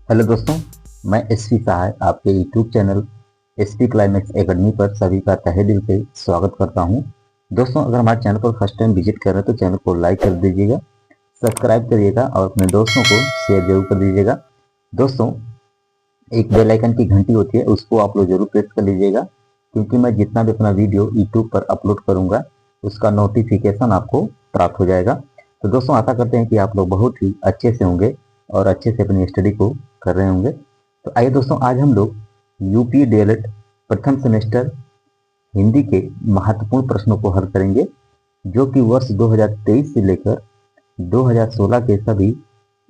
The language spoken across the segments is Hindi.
हेलो दोस्तों, मैं एसपी सहाय आपके YouTube channel SP climax academy पर सभी का तहे दिल से स्वागत करता हूं। दोस्तों, अगर हमारे चैनल पर फर्स्ट टाइम विजिट कर रहे हैं तो चैनल को लाइक कर दीजिएगा, सब्सक्राइब करिएगा और अपने दोस्तों को शेयर जरूर कर दीजिएगा। दोस्तों, एक बेल आइकन की घंटी होती है, उसको आप लोग जरूर प्रेस कर लीजिएगा, क्योंकि मैं जितना भी अपना वीडियो यूट्यूब पर अपलोड करूंगा उसका नोटिफिकेशन आपको प्राप्त हो जाएगा। तो दोस्तों, आशा करते हैं कि आप लोग बहुत ही अच्छे से होंगे और अच्छे से अपनी स्टडी को कर रहे होंगे। तो आइए दोस्तों, आज हम लोग यूपी डीएलएड प्रथम सेमेस्टर हिंदी के महत्वपूर्ण प्रश्नों को हल करेंगे, जो कि वर्ष 2023 से लेकर 2016 के सभी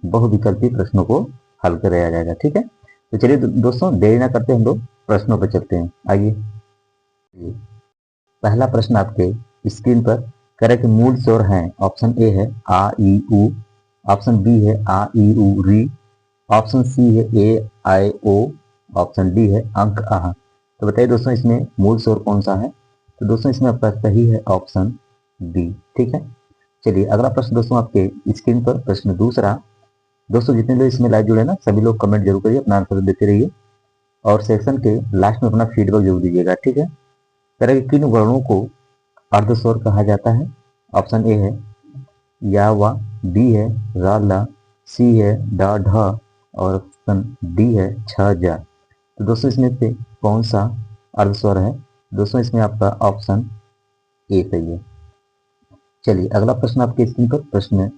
बहुविकल्पी प्रश्नों को हल कराया जाएगा। ठीक है, तो चलिए दोस्तों, देरी ना करते हम लोग प्रश्नों पर चलते हैं। आइए, पहला प्रश्न आपके स्क्रीन पर करेक्ट मूल स्वर हैं। ऑप्शन ए है आ ई उ, ऑप्शन बी है आ ई उ री, ऑप्शन सी है ए आई ओ, ऑप्शन डी है अंक आह। तो बताइए दोस्तों, इसमें मूल स्वर कौन सा है? तो दोस्तों, इसमें आपका सही है ऑप्शन बी। ठीक है, चलिए अगला प्रश्न दोस्तों आपके स्क्रीन पर प्रश्न दूसरा। दोस्तों, जितने लोग इसमें लाइव जुड़े हैं ना, सभी लोग कमेंट जरूर करिए, अपना आंसर देते रहिए और सेक्शन के लास्ट में अपना फीडबैक जरूर दीजिएगा। ठीक है, तरह के किन वर्णों को अर्धस्वर कहा जाता है? ऑप्शन ए है या वा, बी है रा ला, सी है डा ढ और ऑप्शन डी है छ जा। तो दोस्तों, इसमें से कौन सा अर्धस्वर है? दोस्तों, इसमें आपका ऑप्शन ए सही है। चलिए अगला प्रश्न आपके स्क्रीन पर प्रश्न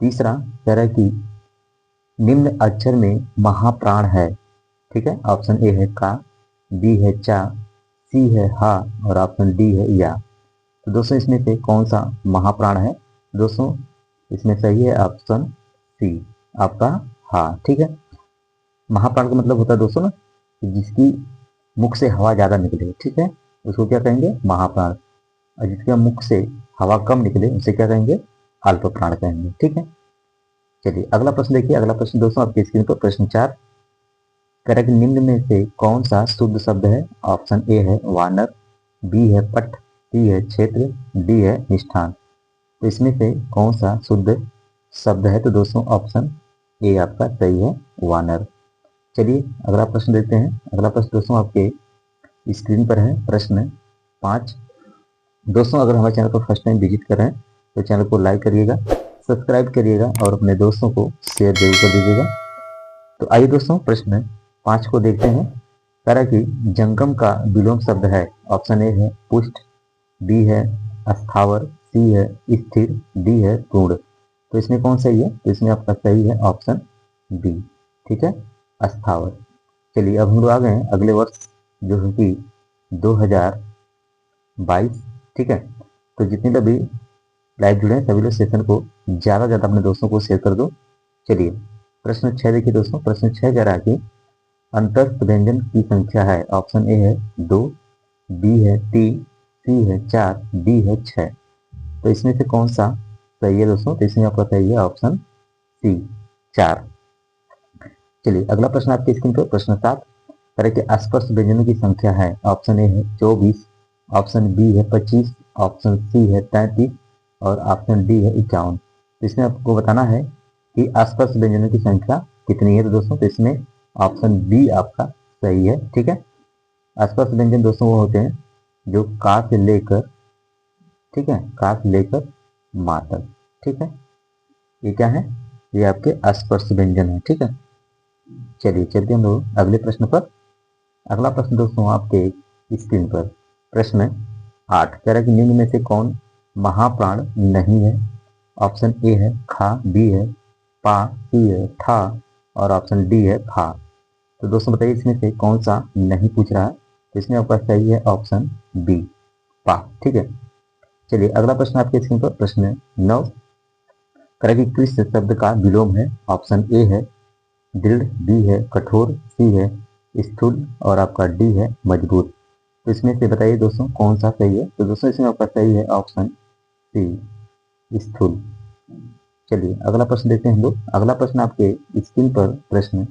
तीसरा, कह रहा है कि निम्न अक्षर में महाप्राण है। ठीक है, ऑप्शन ए है का, बी है चा, सी है हा और ऑप्शन डी है या। तो दोस्तों, इसमें से कौन सा महाप्राण है? दोस्तों, इसमें सही है ऑप्शन सी, आपका हा। ठीक है, महाप्राण का मतलब होता है दोस्तों ना, कि जिसकी मुख से हवा ज्यादा निकले, ठीक है, उसको क्या कहेंगे? महाप्राण। और जिसके मुख से हवा कम निकले उसे क्या कहेंगे? अल्प प्राण कहेंगे। ठीक है, चलिए अगला प्रश्न देखिए। अगला प्रश्न दोस्तों आपके स्क्रीन पर प्रश्न 4, करेक्ट निम्न में से कौन सा शुद्ध शब्द है? ऑप्शन ए है वानर, बी है पट, सी है क्षेत्र, डी है निष्ठान। तो इसमें से कौन सा शुद्ध शब्द है? तो दोस्तों, ऑप्शन ए आपका सही है, वानर। चलिए अगला प्रश्न देखते हैं। अगला प्रश्न दोस्तों आपके स्क्रीन पर है प्रश्न 5। दोस्तों, अगर हमारे चैनल पर फर्स्ट टाइम विजिट कर रहे हैं तो चैनल को लाइक करिएगा, सब्सक्राइब करिएगा और अपने दोस्तों को शेयर जरूर कर दीजिएगा। तो आइए दोस्तों, प्रश्न 5 को देखते हैं। कह रहा है कि जंगम का विलोम शब्द है। ऑप्शन ए है पुष्ट, बी है अस्थावर, सी है स्थिर, डी है पूर्ण। तो इसमें कौन सही है? तो इसमें आपका सही है ऑप्शन बी। ठीक है, अस्थावर। चलिए अब हम लोग आ गए हैं अगले वर्ष, जो है कि 2022। ठीक है, तो जितने लोग भी लाइव जुड़े हैं सभी लोग सेशन को ज्यादा से ज्यादा अपने दोस्तों को शेयर कर दो। चलिए प्रश्न 6 देखिए दोस्तों। प्रश्न 6 कह रहा है कि अंतस्थ व्यंजन की संख्या है। ऑप्शन ए है 2, बी है 3, सी है 4, डी है 6। तो इसमें से कौन सा सही है दोस्तों? तो इसमें आपका सही है ऑप्शन सी, 4। चलिए अगला प्रश्न आपके स्क्रीन पर प्रश्न 7, तरह के अस्पष्ट व्यंजनों की संख्या है। ऑप्शन ए है 24, ऑप्शन बी है 25, ऑप्शन सी है 33 और ऑप्शन डी है 51। तो इसमें आपको बताना है कि अस्पष्ट व्यंजनों की संख्या कितनी है। तो दोस्तों, तो इसमें ऑप्शन बी आपका सही है। ठीक है, अस्पष्ट व्यंजन दोस्तों वो होते हैं जो का से लेकर, ठीक है, का से लेकर माँ तक। ठीक है, ये क्या है? ये आपके अस्पष्ट व्यंजन है। ठीक है, चलिए चलते हम लोग अगले प्रश्न पर। अगला प्रश्न दोस्तों आपके स्क्रीन पर प्रश्न 8, कह रहा है कि निम्न में से कौन महाप्राण नहीं है? ऑप्शन ए है खा, बी है पा, सी है ठा और ऑप्शन डी है फा। तो दोस्तों बताइए, इसमें से कौन सा नहीं पूछ रहा है? तो इसमें आपका सही है ऑप्शन बी, पा। ठीक है, चलिए अगला प्रश्न आपके स्क्रीन पर प्रश्न 9, कह कि किस शब्द का विलोम है? ऑप्शन ए है दृढ़, बी है कठोर, सी है स्थूल और आपका डी है मजबूत। तो इसमें से बताइए दोस्तों कौन सा सही है? तो दोस्तों, इसमें आपका सही है ऑप्शन सी, स्थूल। चलिए अगला प्रश्न देखते हैं हम लोग। अगला प्रश्न आपके स्क्रीन पर प्रश्न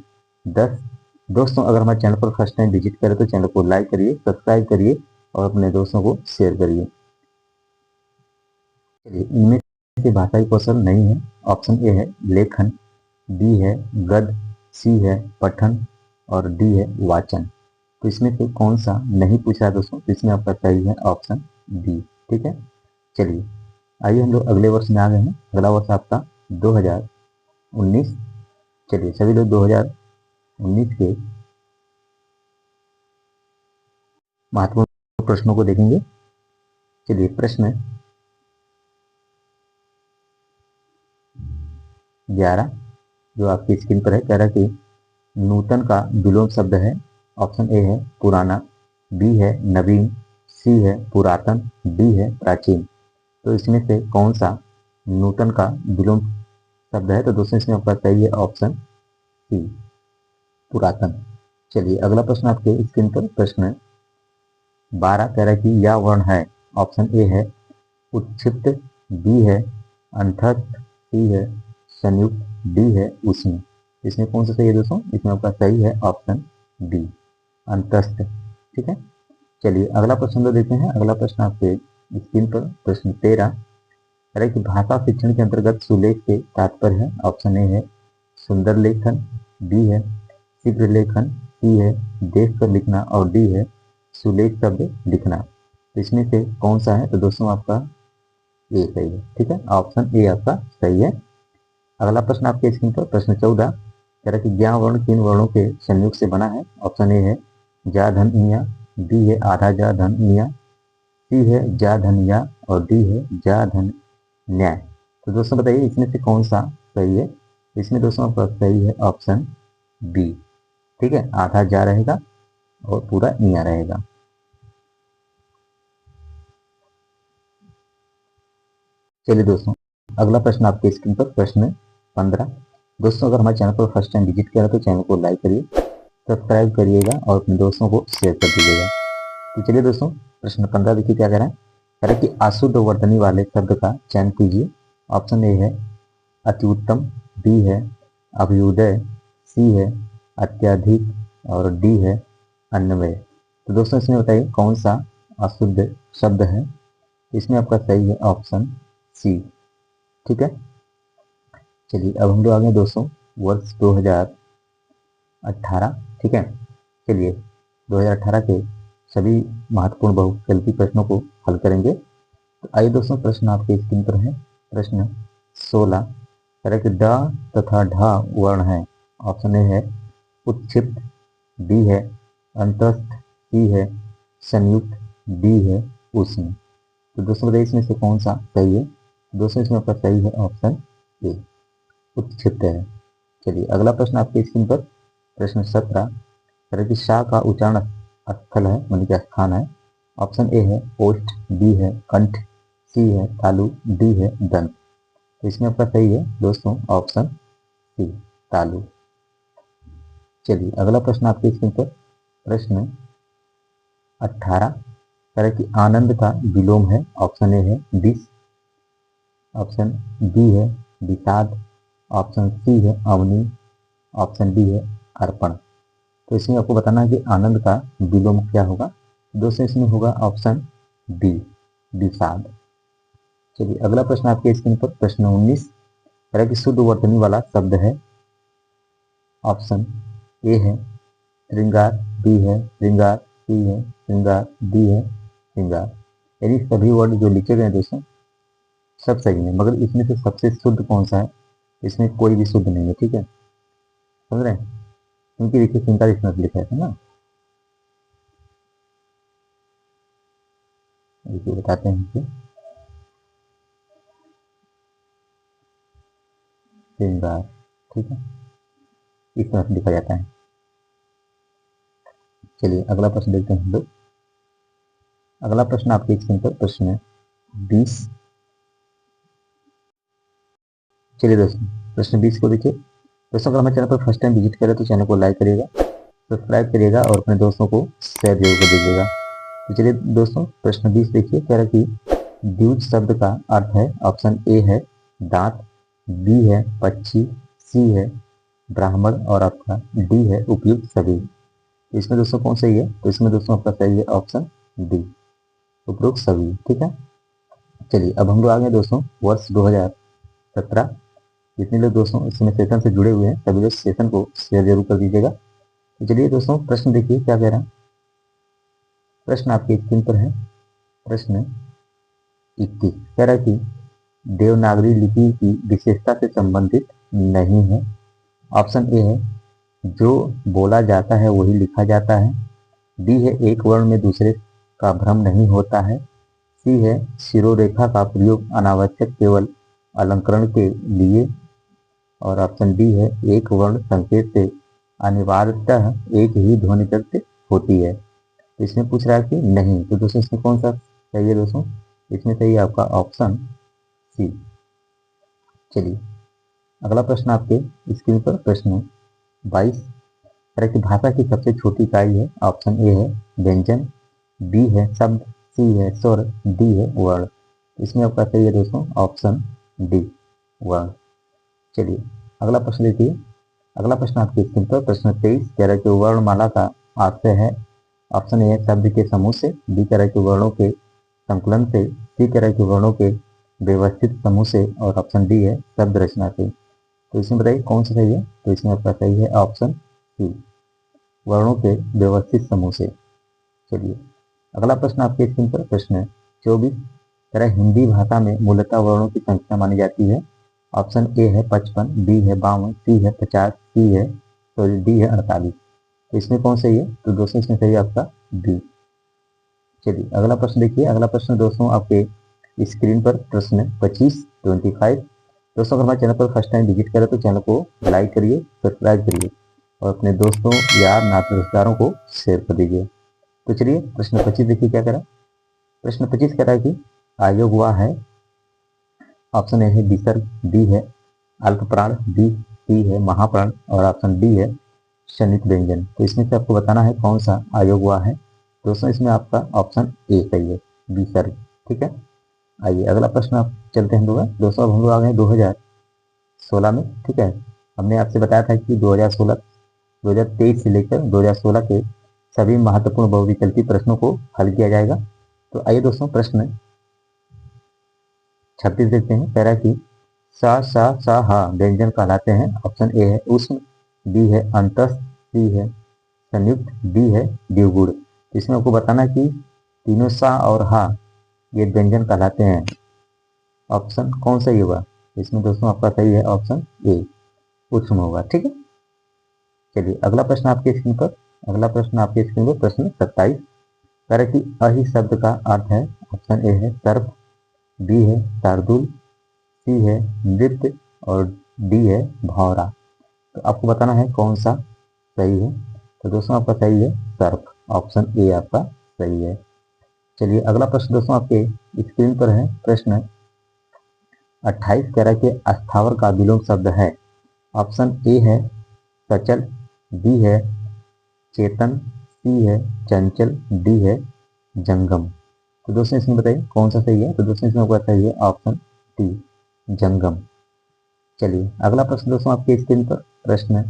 10। दोस्तों, अगर हमारे चैनल पर फर्स्ट टाइम विजिट करें तो चैनल को लाइक करिए, सब्सक्राइब करिए और अपने दोस्तों को शेयर करिए। चलिए, इनमें से भाषाई कौशल नहीं है। ऑप्शन ए है लेखन, बी है गद्य, सी है पठन और डी है वाचन। तो इसमें से कौन सा नहीं पूछा है दोस्तों, तो इसमें आपका सही है ऑप्शन बी। ठीक है, चलिए आइए हम लोग अगले वर्ष में आ गए हैं। अगला वर्ष आपका 2019। चलिए सभी लोग 2019 के महत्वपूर्ण प्रश्नों को देखेंगे। चलिए प्रश्न 11 जो आपकी स्क्रीन पर है, कह रहा है कि नूतन का विलोम शब्द है। ऑप्शन ए है पुराना, बी है नवीन, सी है पुरातन, डी है प्राचीन। तो इसमें से कौन सा नूतन का विलोम शब्द है, तो दोस्तों इसमें आपका सही है ऑप्शन सी पुरातन। चलिए अगला प्रश्न आपके स्क्रीन पर, प्रश्न 12 कह रहा है कि यह वर्ण है। ऑप्शन ए है उत्क्षिप्त, बी है अंतस्थ, सी है संयुक्त, डी है उष्ण। इसमें कौन सा सही है दोस्तों, इसमें आपका सही है ऑप्शन बी अंतस्थ। ठीक है, चलिए अगला प्रश्न तो देखते हैं। अगला प्रश्न आपके स्क्रीन पर, प्रश्न 13 कह रहा है कि भाषा शिक्षण के अंतर्गत सुलेख से तात्पर्य है। ऑप्शन ए है सुंदर लेखन, बी है शीघ्र लेखन, सी है देख कर लिखना और डी है सुलेख शब्द लिखना। तो इसमें से कौन सा है, तो दोस्तों आपका ए सही है। ठीक है, ऑप्शन ए आपका सही है। अगला प्रश्न आपके स्क्रीन पर, प्रश्न 14 कह रहा है कि ज्ञा वर्ण किन वर्णों के संयोग से बना है। ऑप्शन ए है जा धन इया, बी है आधा जा धन इया, सी है जा धन या और डी है जा धन न्याय। तो दोस्तों बताइए इसमें से कौन सा सही है। इसमें दोस्तों आपका सही है ऑप्शन बी। ठीक है, आधा जा रहेगा और पूरा इया रहेगा। चलिए दोस्तों अगला प्रश्न आपके स्क्रीन पर, प्रश्न 15। दोस्तों अगर हमारे चैनल पर फर्स्ट टाइम विजिट किया तो चैनल को लाइक करिए, सब्सक्राइब करिएगा और अपने दोस्तों को शेयर कर दीजिएगा। तो चलिए दोस्तों प्रश्न 15 देखिए क्या कह रहा है। कह रहा है कि अशुद्ध वर्तनी वाले शब्द का चयन कीजिए। ऑप्शन ए है अति उत्तम, बी है अभ्युदय, सी है अत्यधिक और डी है अन्वय। तो दोस्तों इसमें बताइए कौन सा अशुद्ध शब्द है। इसमें आपका सही है ऑप्शन सी। ठीक है, चलिए अब हम लोग आ गए दोस्तों वर्ष 2018। ठीक है, चलिए 2018 के सभी महत्वपूर्ण बहुविकल्पी प्रश्नों को हल करेंगे। तो आइए दोस्तों प्रश्न आपके स्क्रीन पर है, प्रश्न 16 कह रहा है कि ड तथा ढ वर्ण है। ऑप्शन ए है उत्क्षिप्त, बी है अंतस्थ, सी है संयुक्त, डी है उष्ण। तो दोस्तों बताइए इसमें से कौन सा सही है। दोस्तों इसमें आपका सही है ऑप्शन ए उत्क्षिप्त है। चलिए अगला प्रश्न आपके स्क्रीन पर, प्रश्न 17 कह रहा है कि शाह का उच्चारण स्थल है, मतलब क्या स्थान है। ऑप्शन ए है ओष्ठ, बी है कंठ, सी है तालु, डी है दंत। तो इसमें आपका सही है दोस्तों ऑप्शन सी तालु। चलिए अगला प्रश्न आपके स्क्रीन पर, प्रश्न 18 कह रहा है कि आनंद का विलोम है। ऑप्शन ए है विष, ऑप्शन बी है विषाद, ऑप्शन सी है अवनी, ऑप्शन डी है अर्पण। तो इसमें आपको बताना है कि आनंद का विलोम क्या होगा। दोस्तों इसमें होगा ऑप्शन बी विषाद। चलिए अगला प्रश्न आपके स्क्रीन पर, प्रश्न 19 कह रहा है कि शुद्ध वर्तनी वाला शब्द है। ऑप्शन ए है श्रृंगार, बी है श्रृंगार, सी है श्रृंगार, डी है श्रृंगार। यानी सभी वर्ड जो लिखे गए हैं दोस्तों सब सही है, मगर इसमें से सबसे शुद्ध कौन सा है, इसमें कोई भी शुद्ध नहीं है। ठीक है, समझ रहे हैं, क्योंकि देखिए श्रृंगार इसमें लिखा है ना, देखिए बताते हैं कि श्रृंगार, ठीक है, इस तरह से लिखा जाता है। चलिए अगला प्रश्न देखते हैं हम लोग। अगला प्रश्न आपके स्क्रीन पर, प्रश्न 20। चलिए दोस्तों प्रश्न 20 को देखिए। दोस्तों अगर हमारे चैनल पर फर्स्ट टाइम विजिट करें तो चैनल को लाइक करिएगा, सब्सक्राइब करिएगा और अपने दोस्तों को शेयर जरूर कर दीजिएगा। तो चलिए दोस्तों प्रश्न 20 देखिए, कह रहा है कि द्विज शब्द का अर्थ है। ऑप्शन ए है दांत, बी है पक्षी, सी है ब्राह्मण और आपका डी है उपयुक्त सभी। तो इसमें दोस्तों कौन सही है, तो इसमें दोस्तों आपका सही है ऑप्शन डी उपरोक्त सभी। ठीक है, चलिए अब हम लोग आ गए दोस्तों वर्ष 2017। जितने लोग दोस्तों इसमें सेशन से जुड़े हुए हैं सभी लोग सेशन को शेयर जरूर कर दीजिएगा। तो चलिए दोस्तों प्रश्न देखिए क्या कह रहा है। प्रश्न आपकी स्क्रीन पर है। प्रश्न 21 कह रहा है कि देवनागरी लिपि की विशेषता से संबंधित नहीं है। ऑप्शन ए है जो बोला जाता है वही लिखा जाता है। बी है एक वर्ण में दूसरे का भ्रम नहीं होता है। सी है शिरोरेखा का प्रयोग अनावश्यक केवल अलंकरण के लिए। और ऑप्शन डी है एक वर्ण संकेत से अनिवार्यतः एक ही ध्वनि तक होती है। तो इसमें पूछ रहा है कि नहीं। तो दोस्तों इसमें कौन सा सही है दोस्तों? इसमें सही है आपका ऑप्शन सी। चलिए अगला प्रश्न आपके स्क्रीन पर प्रश्न 22 तरह की भाषा की सबसे छोटी इकाई है। ऑप्शन ए है व्यंजन, बी है शब्द, सी है स्वर, डी है वर्ण। इसमें आपका सही है दोस्तों ऑप्शन डी वर्ण। चलिए अगला प्रश्न देखिए। अगला प्रश्न आपके स्क्रीन पर प्रश्न 23 कह रहा है कि वर्णमाला का आशय है। ऑप्शन ए है शब्द के समूह से, बी कह रहा है कि वर्णों के संकुलन से, सी कह रहा है कि वर्णों के व्यवस्थित समूह से, और ऑप्शन डी है शब्द रचना से। तो इसमें बताइए कौन सा सही है? तो इसमें आपका सही है ऑप्शन सी वर्णों के व्यवस्थित समूह से। चलिए अगला प्रश्न आपके स्क्रीन पर प्रश्न 24 तरह हिंदी भाषा में मूलतः वर्णों की संख्या मानी जाती है। ऑप्शन ए है 55, बी है 52, सी है 50, डी है 48। तो इसमें कौन सही है? तो दोस्तों इसमें सही है आपका बी। चलिए अगला प्रश्न देखिए। अगला प्रश्न दोस्तों आपके स्क्रीन पर प्रश्न 25 दोस्तों अगर हमारे चैनल पर फर्स्ट टाइम विजिट करें तो चैनल को लाइक करिए, सब्सक्राइब करिए और अपने दोस्तों यार नाते रिश्तेदारों को शेयर कर दीजिए। तो चलिए प्रश्न 25 देखिए क्या कह रहा है। प्रश्न 25 कह रहा है कि आयोग वह है। ऑप्शन ए है विसर्ग, बी है अल्प प्राण, बी सी है महाप्राण, और ऑप्शन डी है शनित व्यंजन। तो इसमें से आपको बताना है कौन सा आयोग वह है। दोस्तों इसमें आपका ऑप्शन ए सही है, विसर्ग। ठीक है। आइए अगला प्रश्न आप चलते हैं दोस्तों। अब हम लोग आ गए 2016 में। ठीक है। हमने आपसे बताया था कि 2023 से लेकर 2016 के सभी महत्वपूर्ण बहुविकल्पी प्रश्नों को हल किया जाएगा। तो आइए दोस्तों प्रश्न 26 देखते हैं। कह रहा है कि सा हा व्यंजन कहलाते हैं। ऑप्शन ए है उष्ण, बी है अंतस्थ, सी है संयुक्त, डी है द्विगुण। इसमें आपको बताना कि तीनों सा और हा ये व्यंजन कहलाते हैं। ऑप्शन कौन सा होगा? इसमें दोस्तों आपका सही है ऑप्शन ए उष्ण होगा। ठीक है। चलिए अगला प्रश्न आपके स्क्रीन पर। अगला प्रश्न आपके स्क्रीन पर प्रश्न 27 कह रहा है कि अहि शब्द का अर्थ है। ऑप्शन ए है सर्प, बी है शार्दुल, सी है नृत्य, और डी है भौरा। तो आपको बताना है कौन सा सही है। तो दोस्तों आपका सही है सर्प, ऑप्शन ए आपका सही है। चलिए अगला प्रश्न दोस्तों आपके स्क्रीन पर है प्रश्न 28 कह रहा है कि अस्थावर का विलोम शब्द है। ऑप्शन ए है सचल, बी है चेतन, सी है चंचल, डी है जंगम। तो दोस्तों इसमें बताइए कौन सा सही है। तो दोस्तों इसमें आपका सही है ऑप्शन डी जंगम। चलिए अगला प्रश्न दोस्तों आपके स्क्रीन पर प्रश्न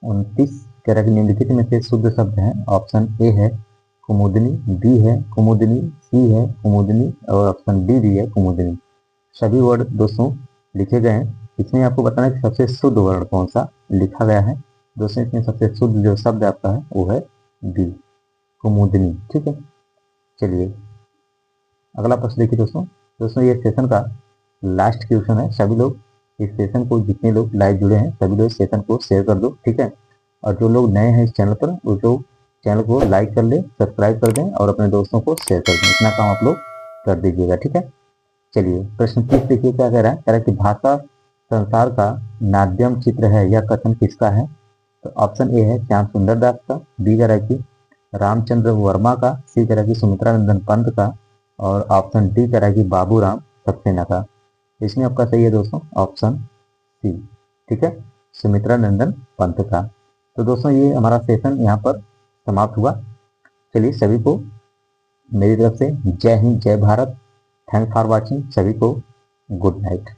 29 कह रहा है कि निम्नलिखित में से शुद्ध शब्द है। ऑप्शन ए है कुमुदनी, बी है कुमुदनी, सी है कुमुदनी, और ऑप्शन डी भी है कुमुदनी। सभी वर्ड दोस्तों लिखे गए हैं। इसमें आपको बताना है कि सबसे शुद्ध वर्ड कौन सा लिखा गया है। दोस्तों इसमें सबसे शुद्ध जो शब्द आपका है वो है बी कुमुदनी। ठीक है। चलिए अगला प्रश्न देखिए दोस्तों ये सेशन का लास्ट क्वेश्चन है। सभी लोग इस सेशन को, जितने लोग लाइव जुड़े हैं सभी लोग इस सेशन को शेयर कर दो। ठीक है। और जो लोग नए हैं इस चैनल पर वो लोग चैनल को लाइक कर ले, सब्सक्राइब कर दें और अपने दोस्तों को शेयर कर दें। इतना काम आप लोग कर दीजिएगा। ठीक है। चलिए प्रश्न 30 देखिए क्या कह रहा है। कह रहा है कि भाषा संसार का नाट्यम चित्र है, यह कथन किसका है। तो ऑप्शन ए है श्याम सुंदर दास का, बी कह रहा है कि रामचंद्र वर्मा का, सी कह रहा है कि सुमित्रा नंदन पंत का, और ऑप्शन डी कह रहा है कि बाबूराम सक्सेना का। इसमें आपका सही है दोस्तों ऑप्शन सी। ठीक है, सुमित्रा नंदन पंत का। तो दोस्तों ये हमारा सेशन यहाँ पर समाप्त हुआ। चलिए सभी को मेरी तरफ से जय हिंद, जय भारत। Thanks for watching. सभी को गुड नाइट।